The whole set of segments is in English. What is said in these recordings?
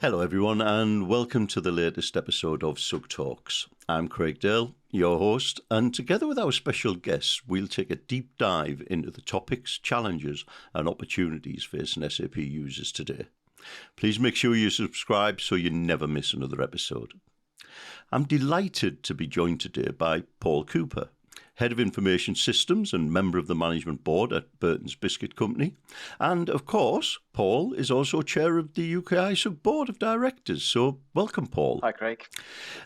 Hello, everyone, and welcome to the latest episode of SUGTalks. I'm Craig Dale, your host, and together with our special guests, we'll take a deep dive into the topics, challenges, and opportunities facing SAP users today. Please make sure you subscribe so you never miss another episode. I'm delighted to be joined today by Paul Cooper, Head of Information Systems and member of the management board at Burton's Biscuit company. And, of course, Paul is also chair of the UKISUG board of directors. So, welcome, Paul. Hi, Craig.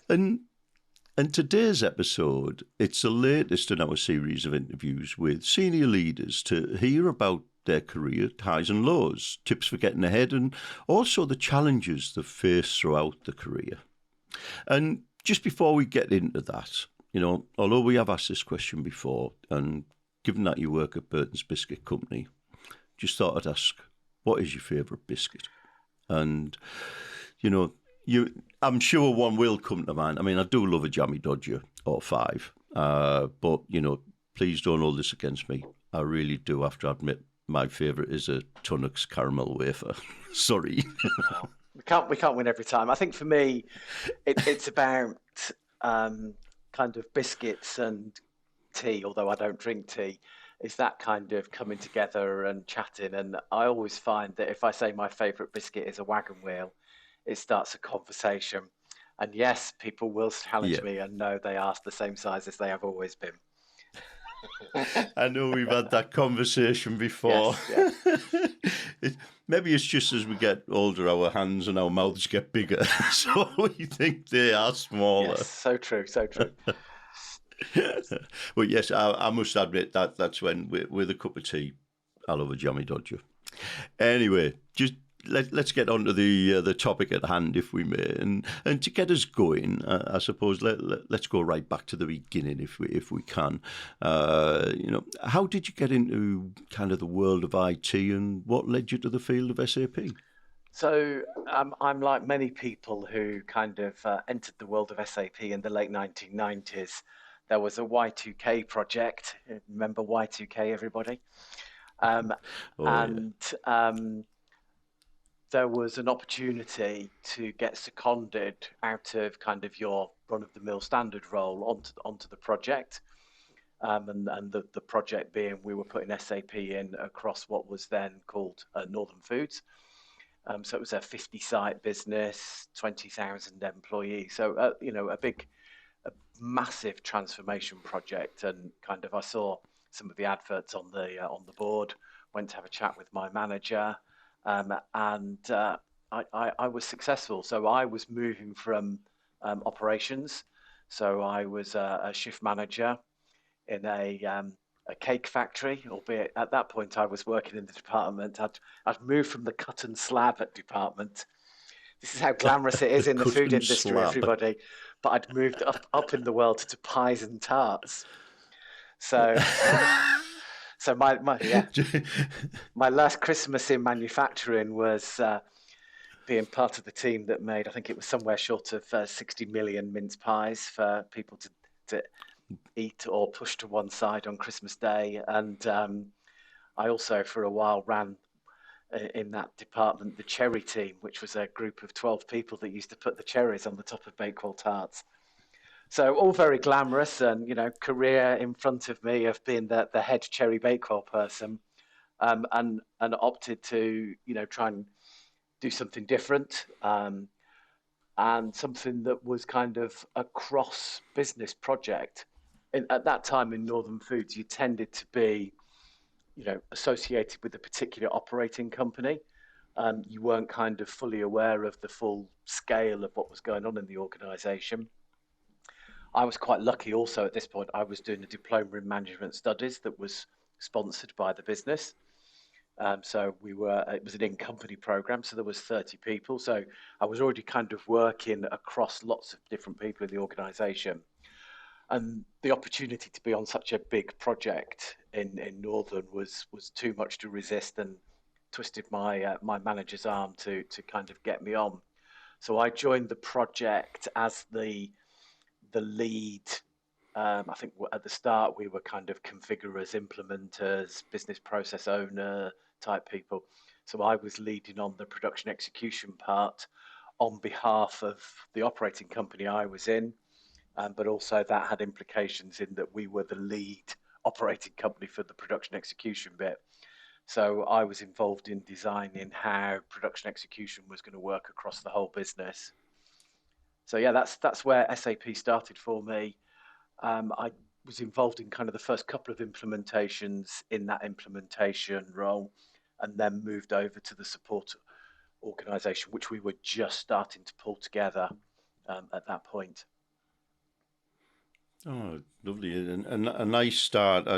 And today's episode, it's the latest in our series of interviews with senior leaders to hear about their career highs and lows, tips for getting ahead, and also the challenges they face throughout the career. And just before we get into that, although we have asked this question before, and given that you work at Burton's Biscuit company, just thought I'd ask, what is your favourite biscuit? And, I'm sure one will come to mind. I mean, I do love a Jammy Dodger or five, but, please don't hold this against me. I really do have to admit my favourite is a Tunnocks caramel wafer. Sorry. We can't win every time. I think for me, it's about kind of biscuits and tea, although I don't drink tea, is that kind of coming together and chatting. And I always find that if I say my favourite biscuit is a wagon wheel, it starts a conversation. And yes, people will challenge me and know they are the same size as they have always been. I know we've had that conversation before. Yes. Maybe it's just as we get older, our hands and our mouths get bigger, so we think they are smaller. Yes, so true. But yes, I must admit that's when, with a cup of tea, I love a Jammy Dodger. Anyway, just let's get on to the topic at hand, if we may, and to get us going, I suppose let's go right back to the beginning, if we can. How did you get into kind of the world of IT, and what led you to the field of SAP? So I'm like many people who kind of entered the world of SAP in the late 1990s. There was a Y2K project. Remember Y2K, everybody? There was an opportunity to get seconded out of kind of your run-of-the-mill standard role onto the project. And the project being we were putting SAP in across what was then called Northern Foods. So it was a 50-site business, 20,000 employees. So, a massive transformation project. And kind of I saw some of the adverts on the board, went to have a chat with my manager, and I was successful. So I was moving from operations. So I was a shift manager in a cake factory, albeit at that point I was working in the department. I'd moved from the cut and slab department. This is how glamorous it is in the food industry, everybody. But I'd moved up in the world to pies and tarts. So, so my last Christmas in manufacturing was being part of the team that made, I think it was somewhere short of 60 million mince pies for people to eat or push to one side on Christmas Day. And I also, for a while, ran in that department the cherry team, which was a group of 12 people that used to put the cherries on the top of Bakewell tarts. So all very glamorous, and career in front of me of being the head cherry Bakewell person, and opted to try and do something different, and something that was kind of a cross business project. At that time in Northern Foods, you tended to be associated with a particular operating company. You weren't kind of fully aware of the full scale of what was going on in the organisation. I was quite lucky also at this point. I was doing a diploma in management studies that was sponsored by the business. So it was an in-company program, so there was 30 people. So I was already kind of working across lots of different people in the organisation. And the opportunity to be on such a big project in Northern was too much to resist, and twisted my manager's arm to kind of get me on. So I joined the project as the lead. I think at the start we were kind of configurers, implementers, business process owner type people. So I was leading on the production execution part on behalf of the operating company I was in, but also that had implications in that we were the lead operating company for the production execution bit. So I was involved in designing how production execution was going to work across the whole business. So yeah, that's where SAP started for me. I was involved in kind of the first couple of implementations in that implementation role, and then moved over to the support organization, which we were just starting to pull together at that point. Oh, lovely, and a nice start.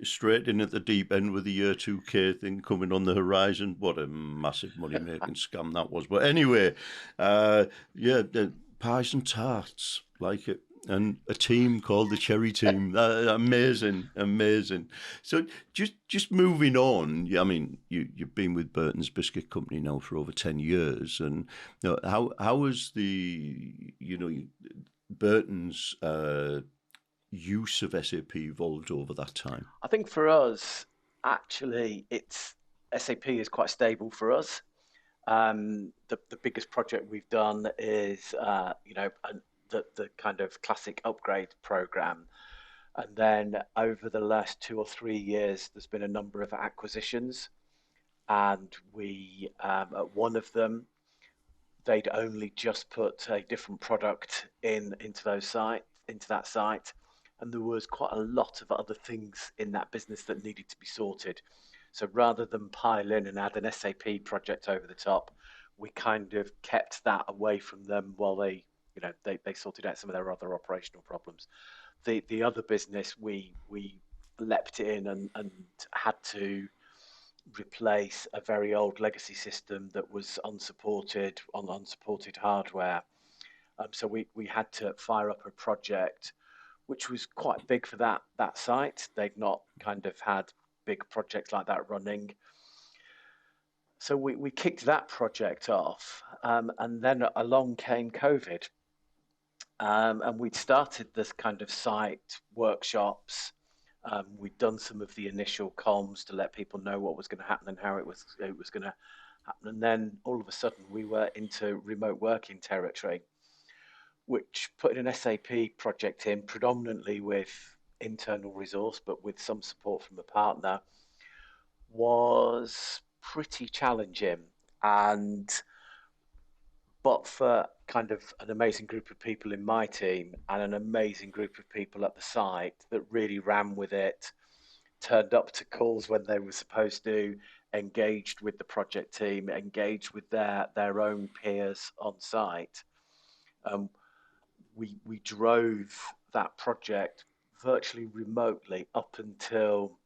Straight in at the deep end with the year 2K thing coming on the horizon. What a massive money making scam that was. But anyway, the pies and tarts, like it. And a team called the Cherry Team. Amazing, amazing. So just moving on. I mean, you've been with Burton's Biscuit Company now for over 10 years, and how has Burton's use of SAP evolved over that time? I think for us, actually, it's SAP is quite stable for us. The biggest project we've done is the kind of classic upgrade program, and then over the last 2 or 3 years, there's been a number of acquisitions, and we at one of them they'd only just put a different product into that site, and there was quite a lot of other things in that business that needed to be sorted. So rather than pile in and add an SAP project over the top, we kind of kept that away from them while they sorted out some of their other operational problems. The other business we leapt in and had to replace a very old legacy system that was unsupported on unsupported hardware. So we had to fire up a project which was quite big for that site. They'd not kind of had big projects like that running. So we kicked that project off, and then along came COVID. And we'd started this kind of site workshops. We'd done some of the initial comms to let people know what was going to happen and how it was going to happen. And then all of a sudden we were into remote working territory, which put an SAP project in predominantly with internal resource, but with some support from a partner, was pretty challenging. And but for kind of an amazing group of people in my team and an amazing group of people at the site that really ran with it, turned up to calls when they were supposed to, engaged with the project team, engaged with their own peers on site. Um, we drove that project virtually remotely up until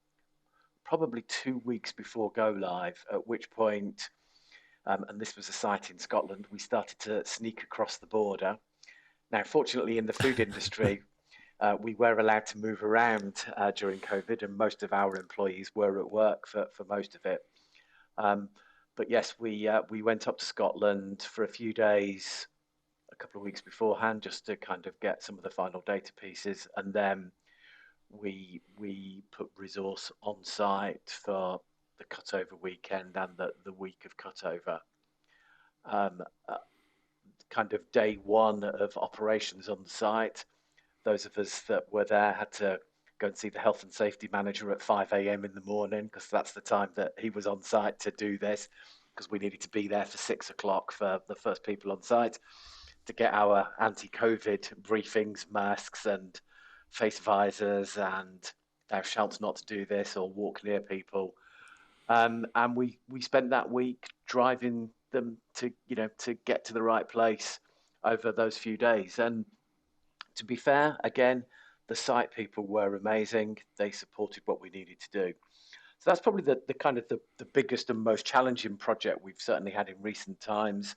probably 2 weeks before go live, at which point, and this was a site in Scotland, we started to sneak across the border. Now, fortunately, in the food industry, we were allowed to move around during COVID, and most of our employees were at work for most of it. But yes, we went up to Scotland for a few days, a couple of weeks beforehand, just to kind of get some of the final data pieces, and then we put resource on site for the cutover weekend and the week of cutover. Um, uh, Kind of day one of operations on the site, those of us that were there had to go and see the health and safety manager at 5 a.m. in the morning, because that's the time that he was on site to do this, because we needed to be there for 6 o'clock for the first people on site to get our anti-COVID briefings, masks and face visors, and thou shalt not do this or walk near people. And we spent that week driving them to get to the right place over those few days. And to be fair, again, the site people were amazing. They supported what we needed to do. So that's probably the kind of the biggest and most challenging project we've certainly had in recent times.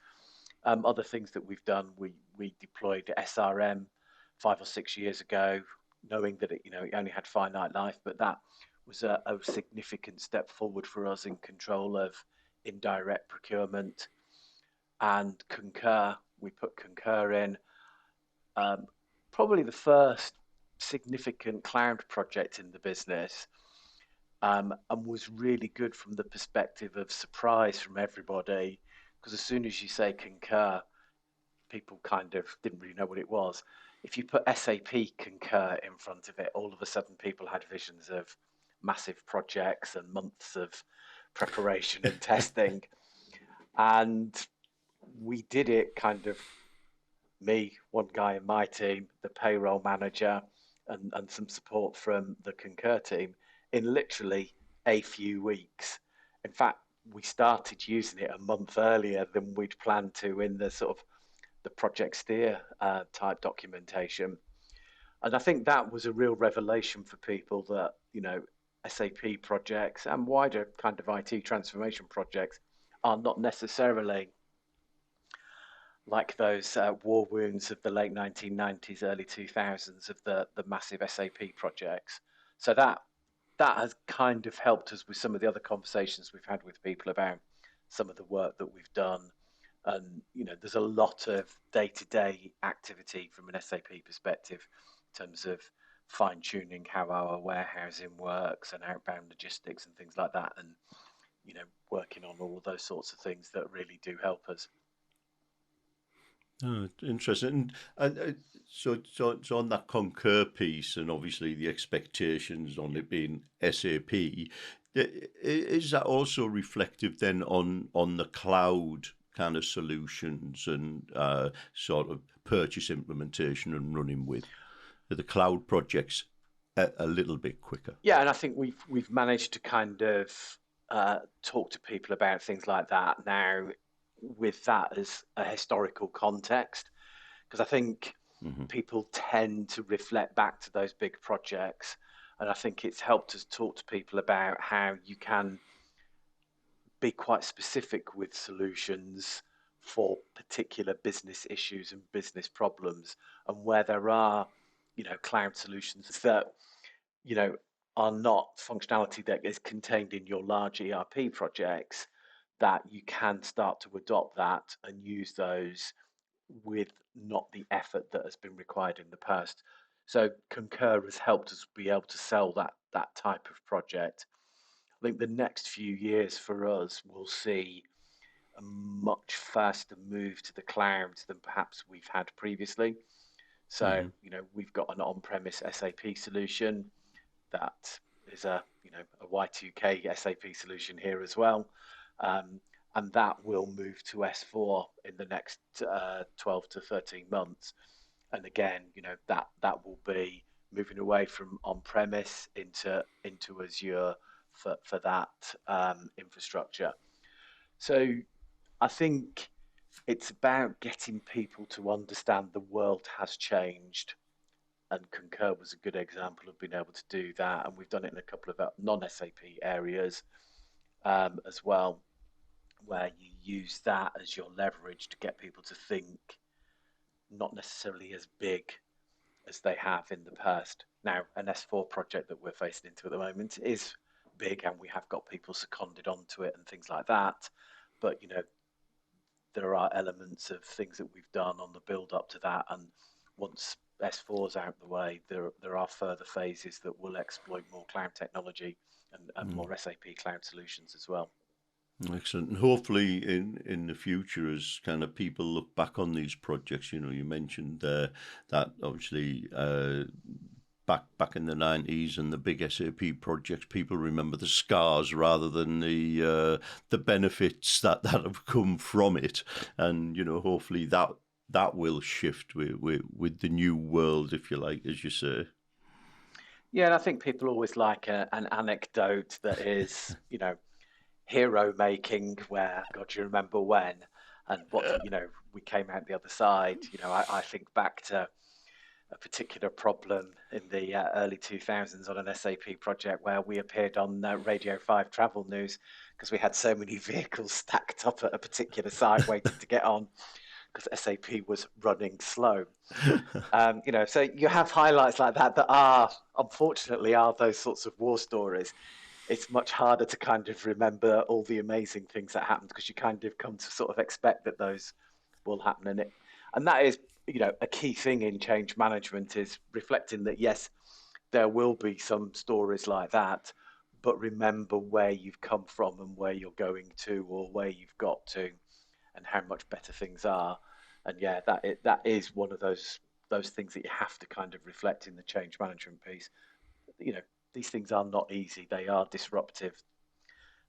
Other things that we've done, we deployed SRM 5 or 6 years ago, knowing that it only had finite life, but that was a significant step forward for us in control of indirect procurement. And Concur, we put Concur in, um, probably the first significant cloud project in the business, and was really good from the perspective of surprise from everybody because as soon as you say Concur, people kind of didn't really know what it was. If you put SAP Concur in front of it, all of a sudden people had visions of massive projects and months of preparation and testing. And we did it kind of me, one guy in my team, the payroll manager, and some support from the Concur team in literally a few weeks. In fact, we started using it a month earlier than we'd planned to in the sort of the project steer type documentation. And I think that was a real revelation for people that, SAP projects and wider kind of IT transformation projects are not necessarily like those war wounds of the late 1990s, early 2000s of the massive SAP projects. So that has kind of helped us with some of the other conversations we've had with people about some of the work that we've done. And there's a lot of day-to-day activity from an SAP perspective in terms of fine-tuning how our warehousing works and outbound logistics and things like that, and working on all of those sorts of things that really do help us. Oh, interesting. And so on that Concur piece, and obviously the expectations on it being SAP, is that also reflective then on the cloud kind of solutions and sort of purchase implementation and running with the cloud projects a little bit quicker? Yeah, and I think we've managed to kind of talk to people about things like that now, with that as a historical context, because I think people tend to reflect back to those big projects, and I think it's helped us talk to people about how you can be quite specific with solutions for particular business issues and business problems, and where there are cloud solutions that are not functionality that is contained in your large ERP projects, that you can start to adopt that and use those with not the effort that has been required in the past. So Concur has helped us be able to sell that type of project. I think the next few years for us will see a much faster move to the cloud than perhaps we've had previously. So, we've got an on-premise SAP solution that is a Y2K SAP solution here as well. And that will move to S4 in the next 12 to 13 months. And again, that will be moving away from on-premise into Azure for that infrastructure. So I think it's about getting people to understand the world has changed, and Concur was a good example of being able to do that. And we've done it in a couple of non-SAP areas as well, where you use that as your leverage to get people to think not necessarily as big as they have in the past. Now, an S4 project that we're facing into at the moment is big, and we have got people seconded onto it and things like that. But, there are elements of things that we've done on the build up to that. And once S4's out the way, there are further phases that will exploit more cloud technology and more SAP cloud solutions as well. Excellent. And hopefully in the future, as kind of people look back on these projects, you mentioned that obviously back in the 90s and the big SAP projects, people remember the scars rather than the benefits that have come from it. And, hopefully that will shift with the new world, if you like, as you say. Yeah, and I think people always like an anecdote that is, hero making, where, God, you remember when, and what, we came out the other side. I think back to a particular problem in the early 2000s on an SAP project where we appeared on Radio 5 Travel News because we had so many vehicles stacked up at a particular site waiting to get on because SAP was running slow. So you have highlights like that are, unfortunately, are those sorts of war stories. It's much harder to kind of remember all the amazing things that happened because you kind of come to sort of expect that those will happen. And that is, a key thing in change management is reflecting that, yes, there will be some stories like that, but remember where you've come from and where you're going to, or where you've got to, and how much better things are. And yeah, that is one of those things that you have to kind of reflect in the change management piece. You know, these things are not easy. They are disruptive.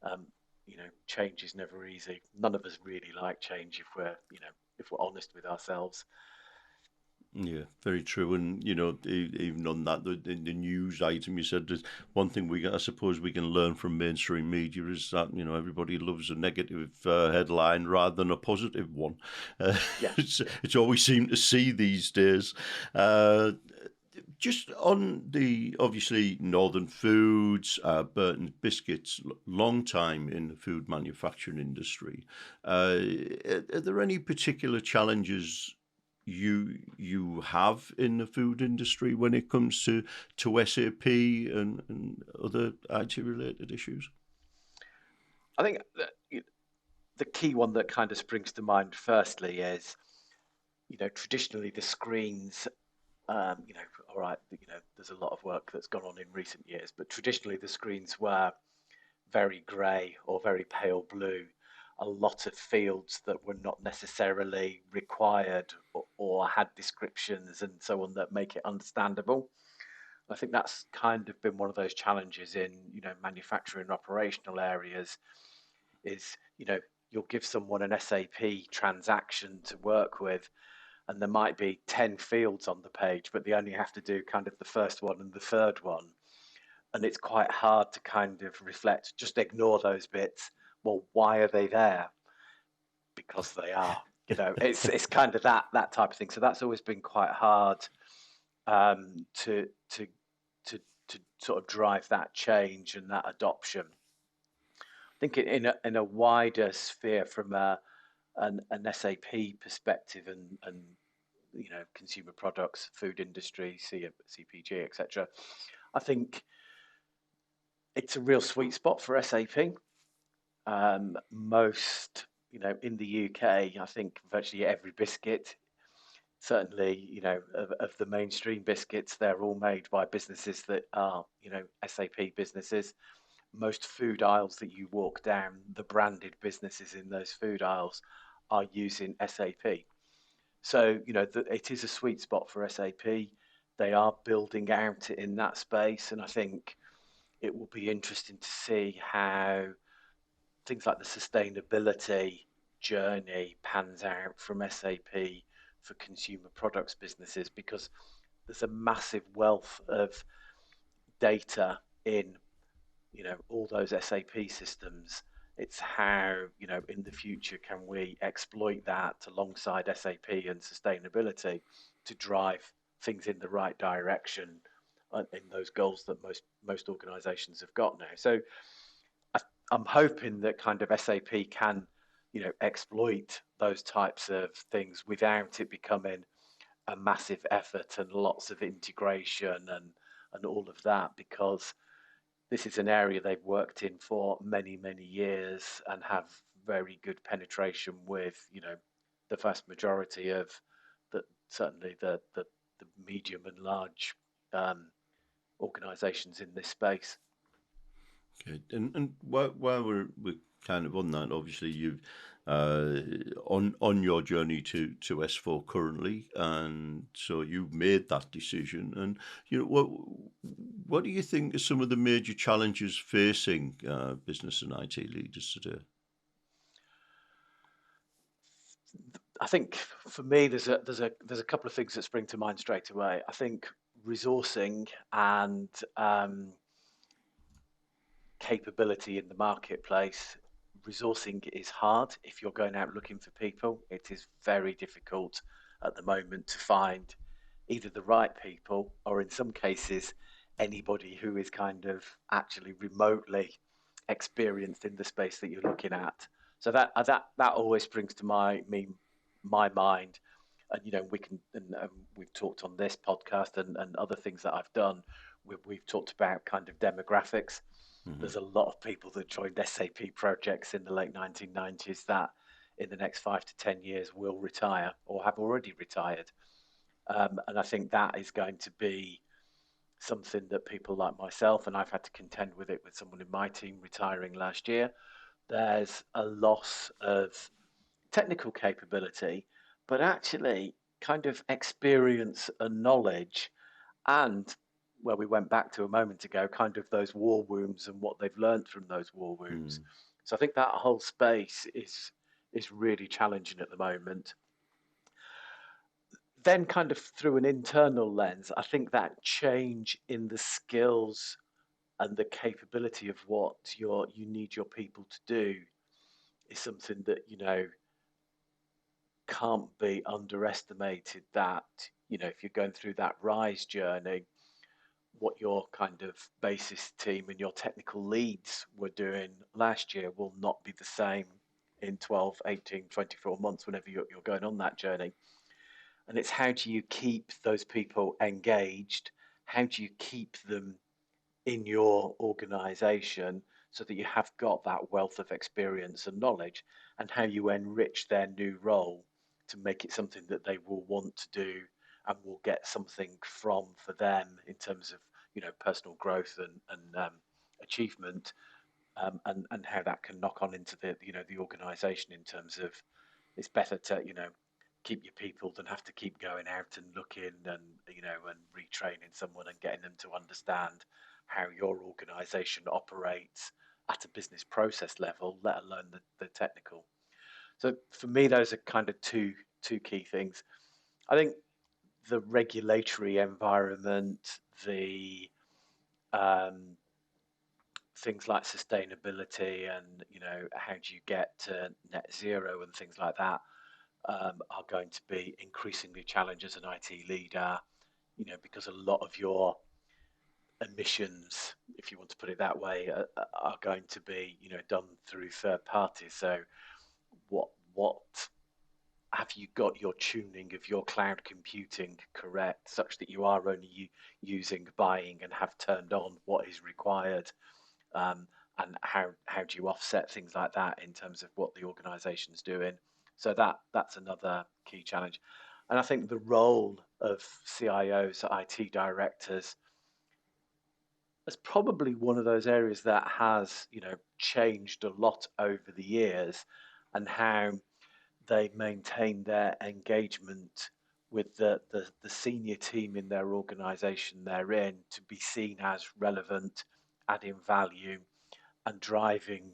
Um, change is never easy. None of us really like change if we're honest with ourselves. Yeah, very true. And even on that, in the news item, you said there's one thing I suppose we can learn from mainstream media is that everybody loves a negative headline rather than a positive one. Uh, Yeah. it's all we seem to see these days. Uh, just on the obviously Northern Foods, Burton Biscuits, long time in the food manufacturing industry. Are there any particular challenges you have in the food industry when it comes to SAP and other IT related issues? I think the key one that kind of springs to mind firstly is, traditionally the screens, all right, there's a lot of work that's gone on in recent years, but traditionally the screens were very grey or very pale blue. A lot of fields that were not necessarily required or had descriptions and so on that make it understandable. I think that's kind of been one of those challenges in, manufacturing operational areas is, you'll give someone an SAP transaction to work with, and there might be 10 fields on the page, but they only have to do kind of the first one and the third one. And it's quite hard to kind of reflect, just ignore those bits. Well, why are they there? Because they are. It's kind of that type of thing. So that's always been quite hard to to sort of drive that change and that adoption. I think in a wider sphere from an SAP perspective and consumer products, food industry, CPG, etc. I think it's a real sweet spot for SAP. Most, in the UK, I think virtually every biscuit, certainly, of the mainstream biscuits, they're all made by businesses that are, SAP businesses. Most food aisles that you walk down, the branded businesses in those food aisles are using SAP. So, it is a sweet spot for SAP. They are building out in that space. And I think it will be interesting to see how things like the sustainability journey pans out from SAP for consumer products businesses, because there's a massive wealth of data in all those SAP systems. It's how, in the future can we exploit that alongside SAP and sustainability to drive things in the right direction in those goals that most organizations have got now. So I, I'm hoping that kind of SAP can, exploit those types of things without it becoming a massive effort and lots of integration and all of that, because this is an area they've worked in for many, many years and have very good penetration with, the vast majority of certainly the medium and large um, organisations in this space. Okay, and while we're kind of on that, obviously you've on your journey to S4 currently, and so you've made that decision. And what do you think are some of the major challenges facing business and IT leaders today? I think for me, there's a couple of things that spring to mind straight away. I think resourcing and capability in the marketplace. Resourcing is hard if you're going out looking for people. It is very difficult at the moment to find either the right people or, in some cases, anybody who is kind of actually remotely experienced in the space that you're looking at. So that always brings to my mind, and we can, and we've talked on this podcast and other things that I've done. We've talked about kind of demographics. Hmm. There's a lot of people that joined SAP projects in the late 1990s that in the next 5 to 10 years will retire or have already retired. And I think that is going to be something that people like myself, and I've had to contend with it with someone in my team retiring last year. There's a loss of technical capability, but actually kind of experience and knowledge, and where we went back to a moment ago, kind of those war wounds and what they've learned from those war wounds. Mm. So I think that whole space is really challenging at the moment. Then kind of through an internal lens, I think that change in the skills and the capability of what you need your people to do is something that, can't be underestimated. That, if you're going through that rise journey, what your kind of basis team and your technical leads were doing last year will not be the same in 12, 18, 24 months, whenever you're going on that journey. And it's how do you keep those people engaged? How do you keep them in your organization so that you have got that wealth of experience and knowledge, and how you enrich their new role to make it something that they will want to do and will get something from for them in terms of personal growth and achievement, and how that can knock on into the organization in terms of it's better to keep your people than have to keep going out and looking and and retraining someone and getting them to understand how your organization operates at a business process level, let alone the technical. So for me, those are kind of two key things. I think the regulatory environment, the um, things like sustainability, and how do you get to net zero and things like that, are going to be increasingly challenged as an IT leader, because a lot of your emissions, if you want to put it that way, are going to be, done through third parties. So what have you got your tuning of your cloud computing correct, such that you are only using, buying, and have turned on what is required? And how do you offset things like that in terms of what the organisation's doing? So that's another key challenge. And I think the role of CIOs, IT directors, is probably one of those areas that has changed a lot over the years, and how they maintain their engagement with the senior team in their organisation they're in, to be seen as relevant, adding value, and driving,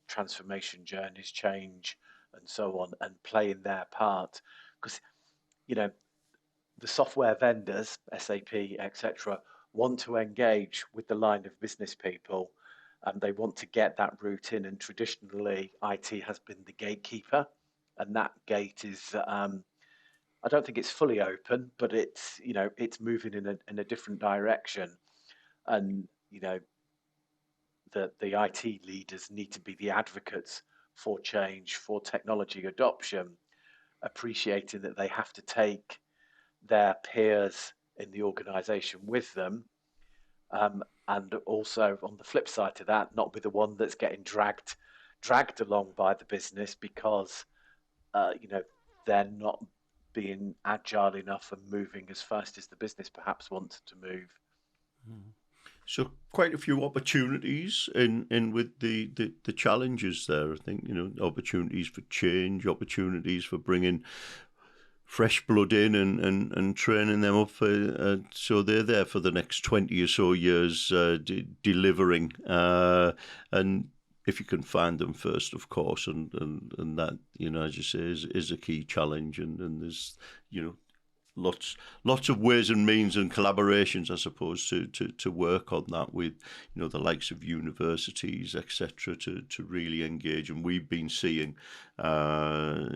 transformation journeys, change, and so on, and playing their part. Because, you know, the software vendors, SAP, etc., want to engage with the line of business people, and they want to get that route in. And traditionally, IT has been the gatekeeper, and that gate is, I don't think it's fully open, but it's moving in a different direction. And the IT leaders need to be the advocates for change, for technology adoption, appreciating that they have to take their peers in the organization with them. And also, on the flip side to that, not be the one that's getting dragged along by the business because they're not being agile enough and moving as fast as the business perhaps wants to move. So quite a few opportunities in with the challenges there. I think opportunities for change, opportunities for bringing fresh blood in and training them up so they're there for the next 20 or so years, delivering. And if you can find them first, of course, and that, as you say, is a key challenge. And there's, lots of ways and means and collaborations, I suppose, to work on that with the likes of universities, etc., to really engage. And we've been seeing a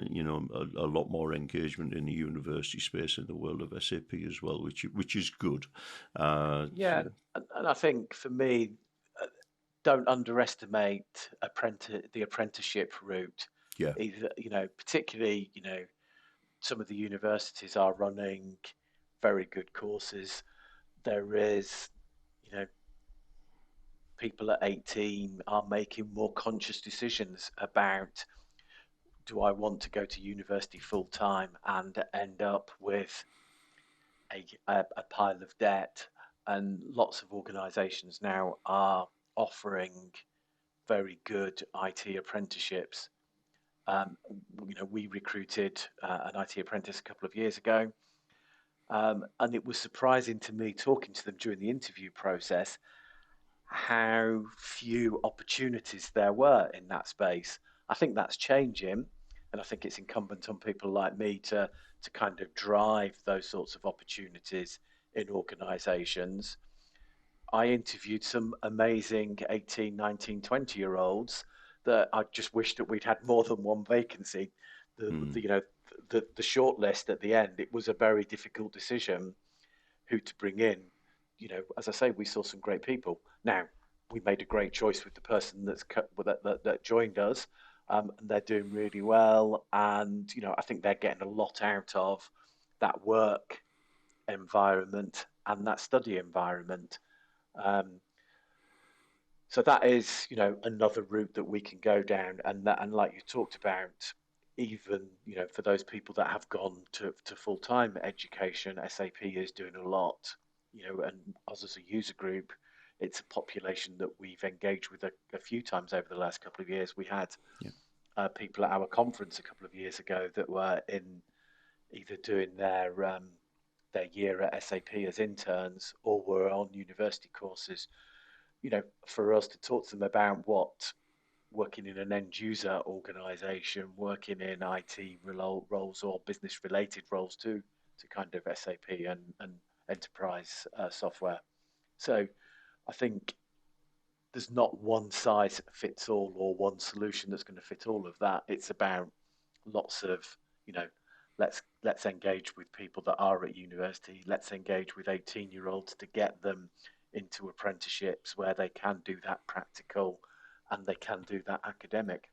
lot more engagement in the university space in the world of SAP as well, which is good. Yeah, and I think for me, don't underestimate the apprenticeship route. Yeah. Either, particularly, some of the universities are running very good courses. There is, people at 18 are making more conscious decisions about, do I want to go to university full time and end up with a pile of debt? And lots of organisations now are offering very good IT apprenticeships, We recruited an IT apprentice a couple of years ago, and it was surprising to me talking to them during the interview process how few opportunities there were in that space. I think that's changing, and I think it's incumbent on people like me to kind of drive those sorts of opportunities in organisations. I interviewed some amazing 18, 19, 20-year-olds that I just wish that we'd had more than one vacancy. The short list at the end, it was a very difficult decision who to bring in. As I say, we saw some great people. Now, we made a great choice with the person that joined us, and they're doing really well. And I think they're getting a lot out of that work environment and that study environment. So that is, another route that we can go down, and like you talked about, even for those people that have gone to full-time education, SAP is doing a lot. And us as a user group, it's a population that we've engaged with a few times over the last couple of years. We had people at our conference a couple of years ago that were in either doing their year at SAP as interns or were on university courses. For us to talk to them about what working in an end user organization, working in IT roles or business related roles to kind of SAP and enterprise software. So I think there's not one size fits all or one solution that's going to fit all of that. It's about lots of, let's engage with people that are at university. Let's engage with 18-year-olds to get them into apprenticeships where they can do that practical and they can do that academic.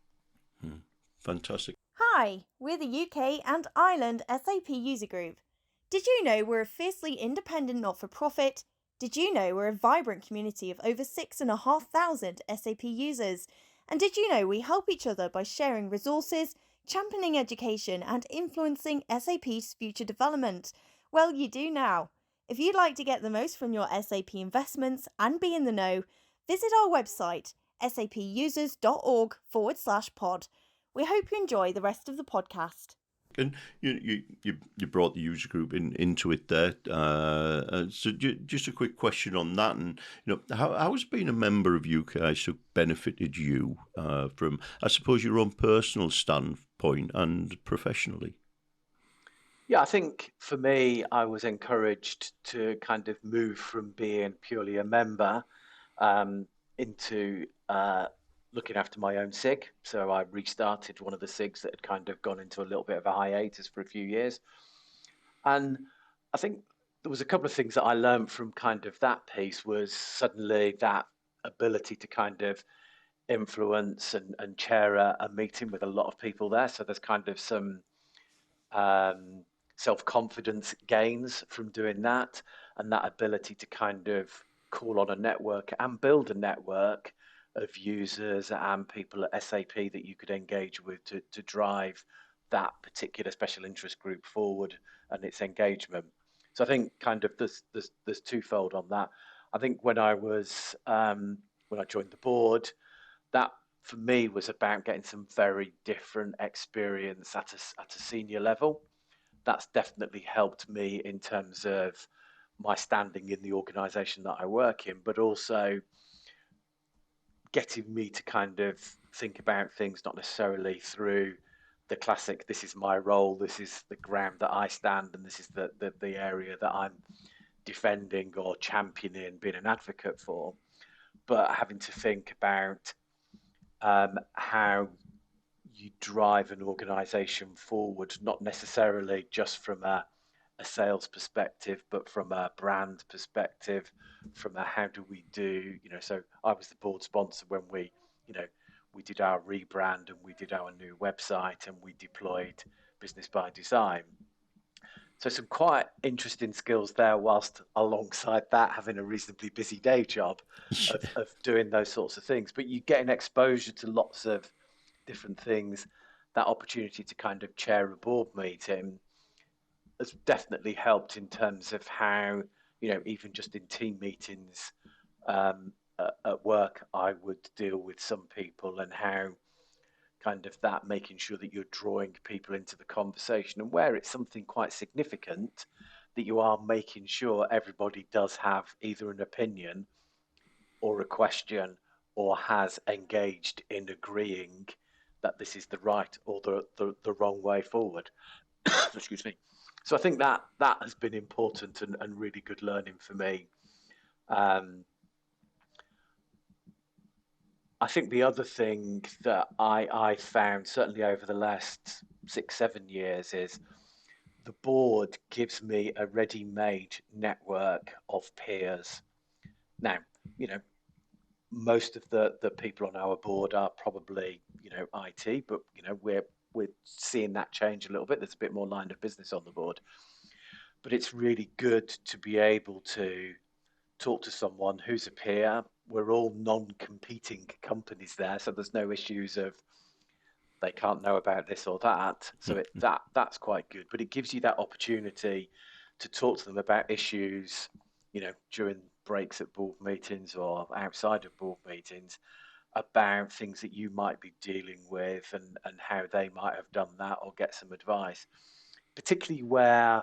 Fantastic. Hi, we're the UK and Ireland SAP user group. Did you know we're a fiercely independent not-for-profit? Did you know we're a vibrant community of over 6,500 SAP users? And did you know we help each other by sharing resources, championing education and influencing SAP's future development? Well, you do now. If you'd like to get the most from your SAP investments and be in the know, visit our website, sapusers.org/pod. We hope you enjoy the rest of the podcast. And you brought the user group into it there. So just a quick question on that, and how has being a member of UKISUG benefited you from, I suppose, your own personal standpoint and professionally? Yeah, I think for me, I was encouraged to kind of move from being purely a member into looking after my own SIG. So I restarted one of the SIGs that had kind of gone into a little bit of a hiatus for a few years. And I think there was a couple of things that I learned from kind of that piece was suddenly that ability to kind of influence and chair a meeting with a lot of people there. So there's kind of some self-confidence gains from doing that, and that ability to kind of call on a network and build a network of users and people at SAP that you could engage with to drive that particular special interest group forward and its engagement. So I think kind of there's twofold on that. I think when I joined the board, that for me was about getting some very different experience at a senior level. That's definitely helped me in terms of my standing in the organisation that I work in, but also getting me to kind of think about things not necessarily through the classic, this is my role, this is the ground that I stand, and this is the area that I'm defending or championing, being an advocate for, but having to think about how you drive an organisation forward, not necessarily just from a sales perspective, but from a brand perspective, from a how do we do, so I was the board sponsor when we did our rebrand and we did our new website and we deployed Business by Design. So some quite interesting skills there, whilst alongside that having a reasonably busy day job of doing those sorts of things. But you get an exposure to lots of different things. That opportunity to kind of chair a board meeting has definitely helped in terms of how, even just in team meetings at work, I would deal with some people and how kind of that, making sure that you're drawing people into the conversation, and where it's something quite significant, that you are making sure everybody does have either an opinion or a question or has engaged in agreeing that this is the right or the wrong way forward. Excuse me. So I think that has been important and really good learning for me. I think the other thing that I found, certainly over the last 6, 7 years, is the board gives me a ready-made network of peers. Now, most of the people on our board are probably, IT, but, we're seeing that change a little bit. There's a bit more line of business on the board. But it's really good to be able to talk to someone who's a peer. We're all non-competing companies there, so there's no issues of they can't know about this or that. So that's quite good. But it gives you that opportunity to talk to them about issues, during breaks at board meetings or outside of board meetings, about things that you might be dealing with and how they might have done that, or get some advice. Particularly where,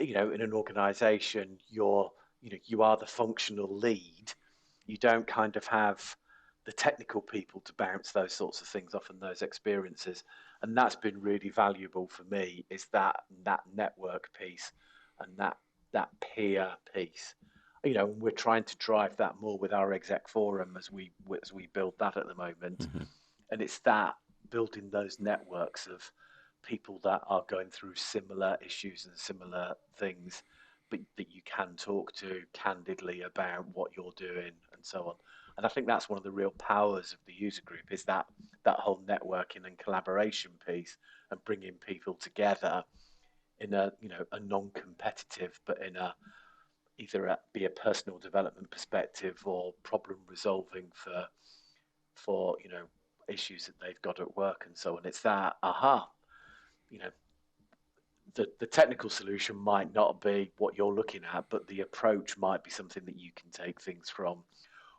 in an organisation, you are the functional lead. You don't kind of have the technical people to bounce those sorts of things off and those experiences. And that's been really valuable for me, is that network piece and that peer piece. We're trying to drive that more with our exec forum as we build that at the moment. Mm-hmm. And it's that building those networks of people that are going through similar issues and similar things, but that you can talk to candidly about what you're doing and so on. And I think that's one of the real powers of the user group, is that whole networking and collaboration piece, and bringing people together in a non-competitive, but in either be a personal development perspective or problem resolving for issues that they've got at work and so on. It's that the technical solution might not be what you're looking at, but the approach might be something that you can take things from,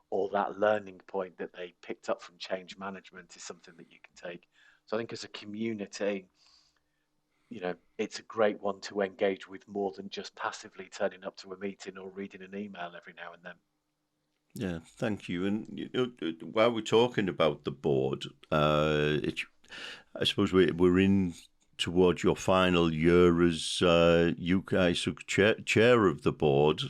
or that learning point that they picked up from change management is something that you can take. So I think as a community, it's a great one to engage with, more than just passively turning up to a meeting or reading an email every now and then. Yeah, thank you. And while we're talking about the board, I suppose we're in towards your final year as UKISUG chair of the board.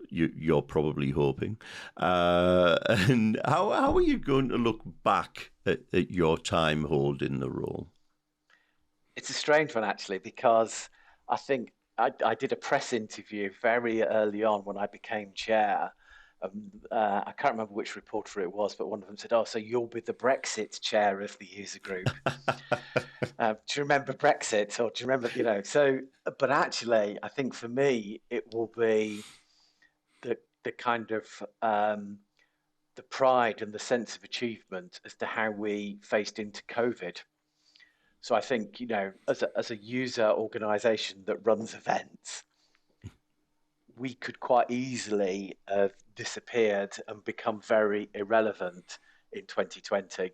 You're probably hoping. And how are you going to look back at your time holding the role? It's a strange one, actually, because I think I did a press interview very early on when I became chair. I can't remember which reporter it was, but one of them said, "Oh, so you'll be the Brexit chair of the user group." Do you remember Brexit, or do you remember, So, but actually, I think for me, it will be the kind of the pride and the sense of achievement as to how we faced into COVID. So I think, as a user organisation that runs events, we could quite easily have disappeared and become very irrelevant in 2020.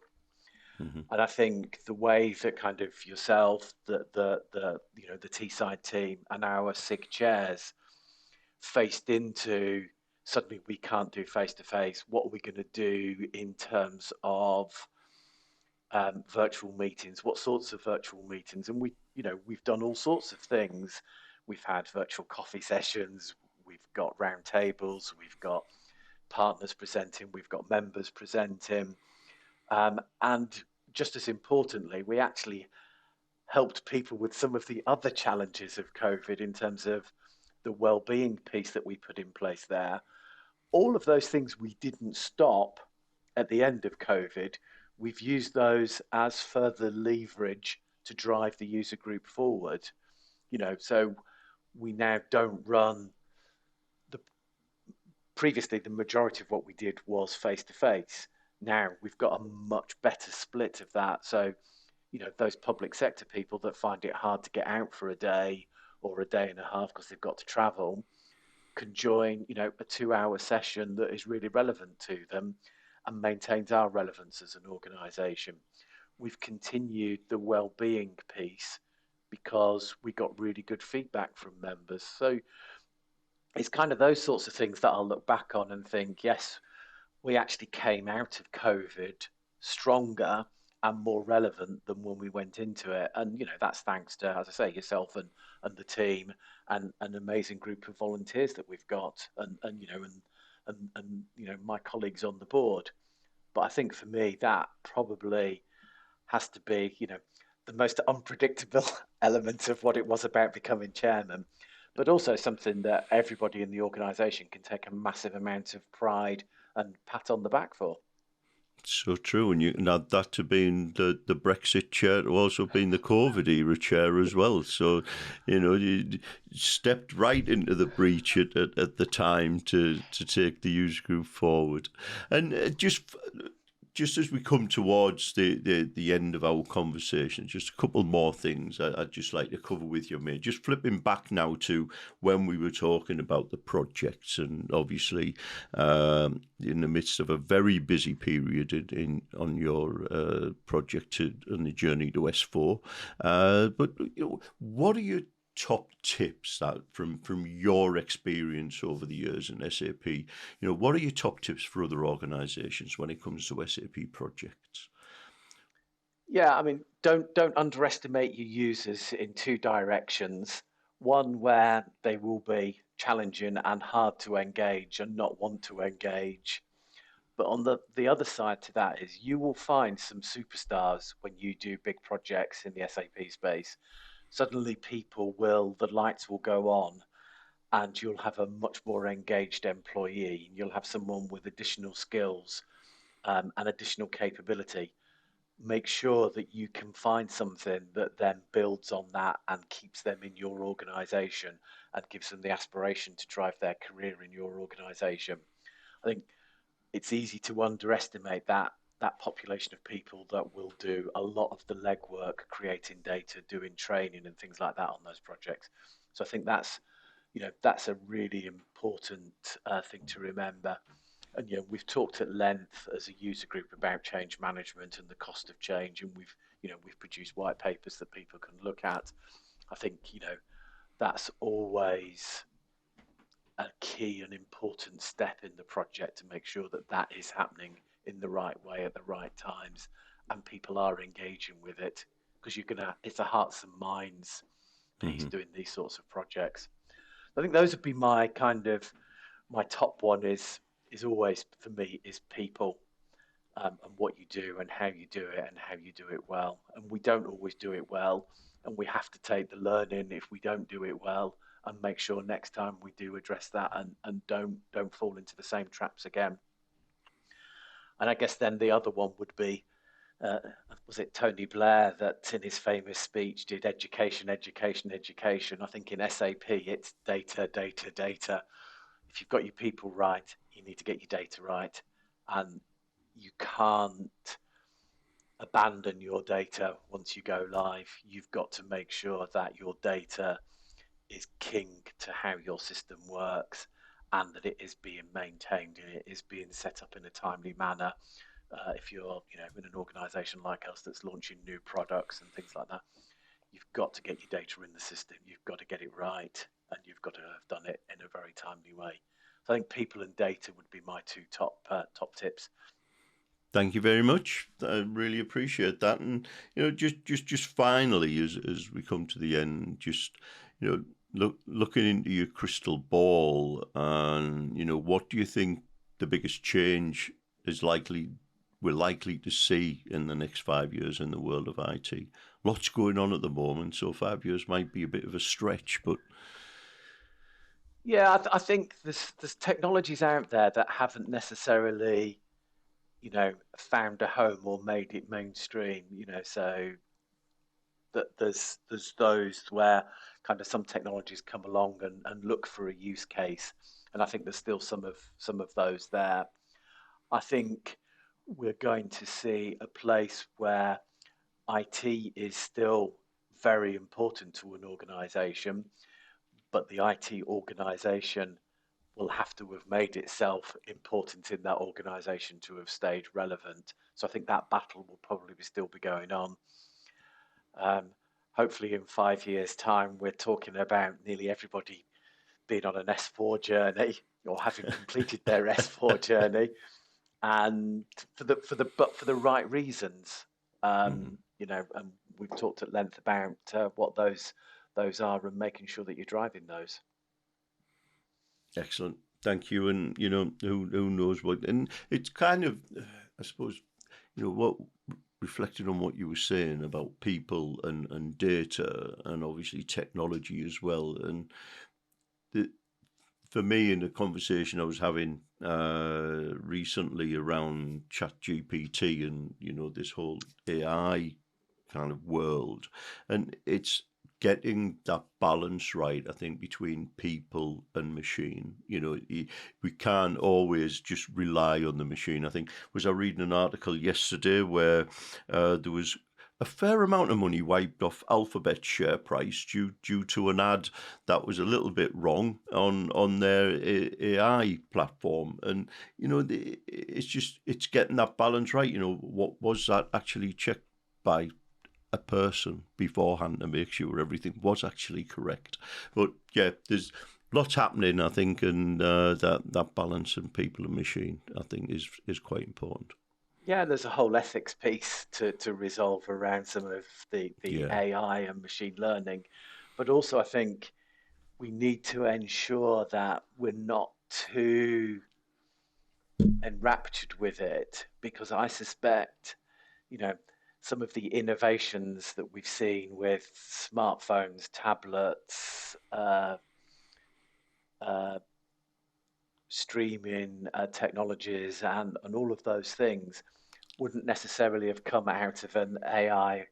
Mm-hmm. And I think the way that kind of yourself, the Teesside team and our SIG chairs faced into, suddenly we can't do face-to-face. What are we going to do in terms of virtual meetings? What sorts of virtual meetings? And we've done all sorts of things. We've had virtual coffee sessions. We've got round tables. We've got partners presenting. We've got members presenting. And just as importantly, we actually helped people with some of the other challenges of COVID in terms of the well-being piece that we put in place there. All of those things we didn't stop at the end of COVID. We've used those as further leverage to drive the user group forward. So we now don't run previously the majority of what we did was face-to-face. Now we've got a much better split of that. So, those public sector people that find it hard to get out for a day or a day and a half because they've got to travel can join, a 2-hour session that is really relevant to them and maintains our relevance as an organisation. we've continued the well-being piece because we got really good feedback from members. So it's kind of those sorts of things that I'll look back on and think, yes, we actually came out of COVID stronger and more relevant than when we went into it. And, that's thanks to, as I say, yourself and the team and an amazing group of volunteers that we've got and my colleagues on the board. But I think for me, that probably has to be, the most unpredictable element of what it was about becoming chairman, but also something that everybody in the organisation can take a massive amount of pride and pat on the back for. So true, and you can add that to being the Brexit chair, to also being the COVID era chair as well. So, you stepped right into the breach at the time to take the user group forward. And just as we come towards the end of our conversation, just a couple more things I'd just like to cover with you, mate. Just flipping back now to when we were talking about the projects, and obviously in the midst of a very busy period on your project on the journey to S4. But what are your top tips that from your experience over the years in SAP? What are your top tips for other organisations when it comes to SAP projects? Yeah, I mean, don't underestimate your users in two directions. One where they will be challenging and hard to engage and not want to engage. But on the other side to that is you will find some superstars when you do big projects in the SAP space. Suddenly the lights will go on and you'll have a much more engaged employee. You'll have someone with additional skills and additional capability. Make sure that you can find something that then builds on that and keeps them in your organization and gives them the aspiration to drive their career in your organization. I think it's easy to underestimate that population of people that will do a lot of the legwork, creating data, doing training and things like that on those projects. So I think that's a really important thing to remember. And we've talked at length as a user group about change management and the cost of change, and we've produced white papers that people can look at. I think that's always a key and important step in the project to make sure that that is happening in the right way at the right times and people are engaging with it, because it's a hearts and minds piece doing these sorts of projects. I think those would be my top one is always for me is people, and what you do and how you do it and how you do it well. And we don't always do it well, and we have to take the learning if we don't do it well and make sure next time we do address that and don't fall into the same traps again. And I guess then the other one would be, was it Tony Blair that in his famous speech did education, education, education? I think in SAP it's data, data, data. If you've got your people right, you need to get your data right. And you can't abandon your data once you go live. You've got to make sure that your data is king to how your system works and that it is being maintained and it is being set up in a timely manner. If you're in an organization like us that's launching new products and things like that, you've got to get your data in the system, you've got to get it right, and you've got to have done it in a very timely way. So I think people and data would be my two top tips. Thank you very much. I really appreciate that. And just finally, as we come to the end, just looking into your crystal ball, and what do you think the biggest change we're likely to see in the next 5 years in the world of IT? Lots going on at the moment, so 5 years might be a bit of a stretch, but yeah, I think there's technologies out there that haven't necessarily found a home or made it mainstream, so that there's those where kind of some technologies come along and look for a use case, and I think there's still some of those there. I think we're going to see a place where IT is still very important to an organization, but the IT organization will have to have made itself important in that organisation to have stayed relevant. So I think that battle will probably still be going on. Hopefully in 5 years' time, we're talking about nearly everybody being on an S4 journey or having completed their S4 journey, and for the right reasons. And we've talked at length about what those are and making sure that you're driving those. Excellent. Thank you. And, who knows what, and it's kind of, I suppose, what reflected on what you were saying about people and data and obviously technology as well. And for me, in the conversation I was having recently around ChatGPT and, this whole AI kind of world, and it's getting that balance right, I think, between people and machine. We can't always just rely on the machine. I think, was I reading an article yesterday where there was a fair amount of money wiped off Alphabet's share price due to an ad that was a little bit wrong on their AI platform. And, it's getting that balance right. What was that actually checked by a person beforehand to make sure everything was actually correct? But yeah, there's lots happening, I think, and that balance in people and machine, I think, is quite important. Yeah, there's a whole ethics piece to resolve around some of the Yeah. AI and machine learning, but also I think we need to ensure that we're not too enraptured with it, because I suspect, some of the innovations that we've seen with smartphones, tablets, streaming technologies, and all of those things wouldn't necessarily have come out of an AI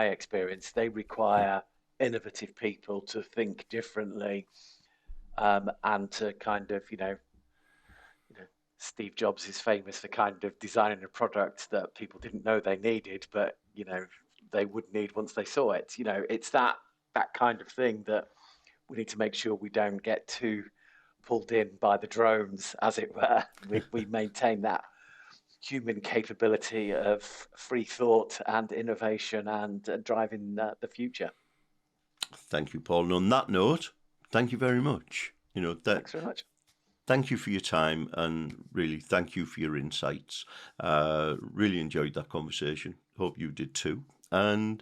experience. They require innovative people to think differently, and to kind of, Steve Jobs is famous for kind of designing a product that people didn't know they needed, but they would need once they saw it. It's that kind of thing that we need to make sure we don't get too pulled in by the drones, as it were. We maintain that human capability of free thought and innovation and driving the future. Thank you, Paul. And on that note, thank you very much. Thanks very much. Thank you for your time, and really thank you for your insights. Really enjoyed that conversation. Hope you did too. And,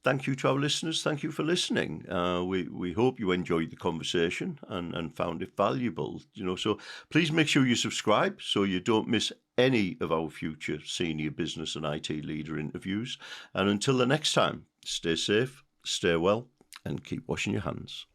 thank you to our listeners. Thank you for listening. We hope you enjoyed the conversation and found it valuable. So please make sure you subscribe so you don't miss any of our future senior business and IT leader interviews. And until the next time, stay safe, stay well, and keep washing your hands.